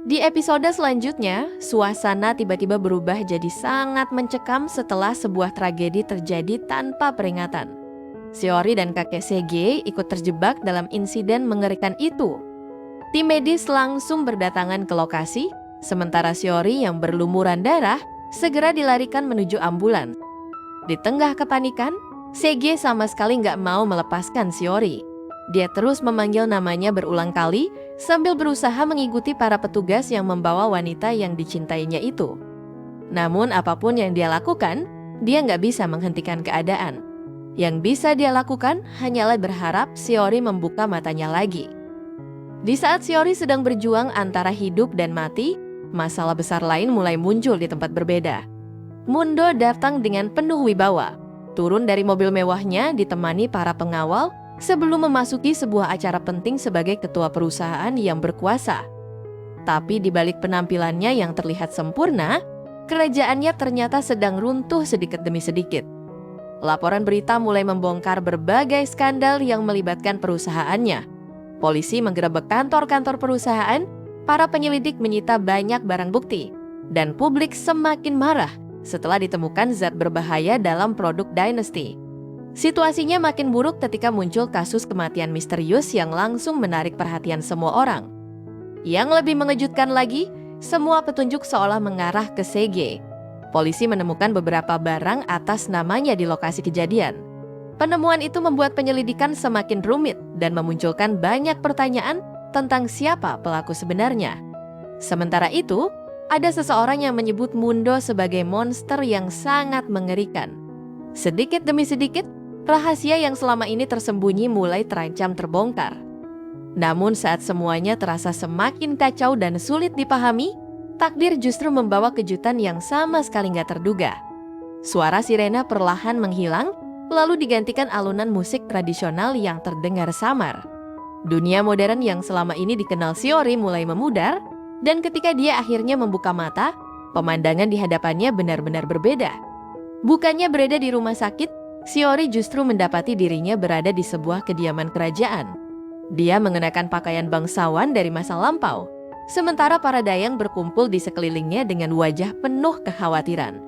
Di episode selanjutnya, suasana tiba-tiba berubah jadi sangat mencekam setelah sebuah tragedi terjadi tanpa peringatan. Shiori dan kakek Sege ikut terjebak dalam insiden mengerikan itu. Tim medis langsung berdatangan ke lokasi, sementara Shiori yang berlumuran darah segera dilarikan menuju ambulans. Di tengah kepanikan, Sege sama sekali nggak mau melepaskan Shiori. Dia terus memanggil namanya berulang kali sambil berusaha mengikuti para petugas yang membawa wanita yang dicintainya itu. Namun apapun yang dia lakukan, dia nggak bisa menghentikan keadaan. Yang bisa dia lakukan hanyalah berharap Shiori membuka matanya lagi. Di saat Shiori sedang berjuang antara hidup dan mati, masalah besar lain mulai muncul di tempat berbeda. Mundo datang dengan penuh wibawa, turun dari mobil mewahnya ditemani para pengawal sebelum memasuki sebuah acara penting sebagai ketua perusahaan yang berkuasa. Tapi di balik penampilannya yang terlihat sempurna, kerajaannya ternyata sedang runtuh sedikit demi sedikit. Laporan berita mulai membongkar berbagai skandal yang melibatkan perusahaannya. Polisi menggerebek kantor-kantor perusahaan, para penyelidik menyita banyak barang bukti, dan publik semakin marah setelah ditemukan zat berbahaya dalam produk Dynasty. Situasinya makin buruk ketika muncul kasus kematian misterius yang langsung menarik perhatian semua orang. Yang lebih mengejutkan lagi, semua petunjuk seolah mengarah ke Sege. Polisi menemukan beberapa barang atas namanya di lokasi kejadian. Penemuan itu membuat penyelidikan semakin rumit dan memunculkan banyak pertanyaan tentang siapa pelaku sebenarnya. Sementara itu, ada seseorang yang menyebut Mundo sebagai monster yang sangat mengerikan. Sedikit demi sedikit, rahasia yang selama ini tersembunyi mulai terancam terbongkar. Namun saat semuanya terasa semakin kacau dan sulit dipahami, takdir justru membawa kejutan yang sama sekali nggak terduga. Suara sirena perlahan menghilang, lalu digantikan alunan musik tradisional yang terdengar samar. Dunia modern yang selama ini dikenal Shiori mulai memudar, dan ketika dia akhirnya membuka mata, pemandangan di hadapannya benar-benar berbeda. Bukannya berada di rumah sakit, Shiori justru mendapati dirinya berada di sebuah kediaman kerajaan. Dia mengenakan pakaian bangsawan dari masa lampau, sementara para dayang berkumpul di sekelilingnya dengan wajah penuh kekhawatiran.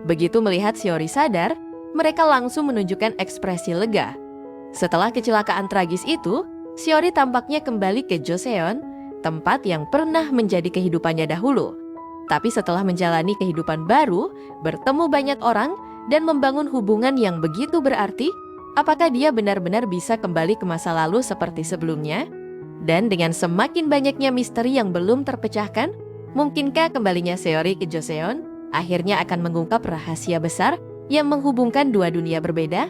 Begitu melihat Shiori sadar, mereka langsung menunjukkan ekspresi lega. Setelah kecelakaan tragis itu, Shiori tampaknya kembali ke Joseon, tempat yang pernah menjadi kehidupannya dahulu. Tapi setelah menjalani kehidupan baru, bertemu banyak orang, dan membangun hubungan yang begitu berarti, apakah dia benar-benar bisa kembali ke masa lalu seperti sebelumnya? Dan dengan semakin banyaknya misteri yang belum terpecahkan, mungkinkah kembalinya Shiori ke Joseon akhirnya akan mengungkap rahasia besar yang menghubungkan dua dunia berbeda?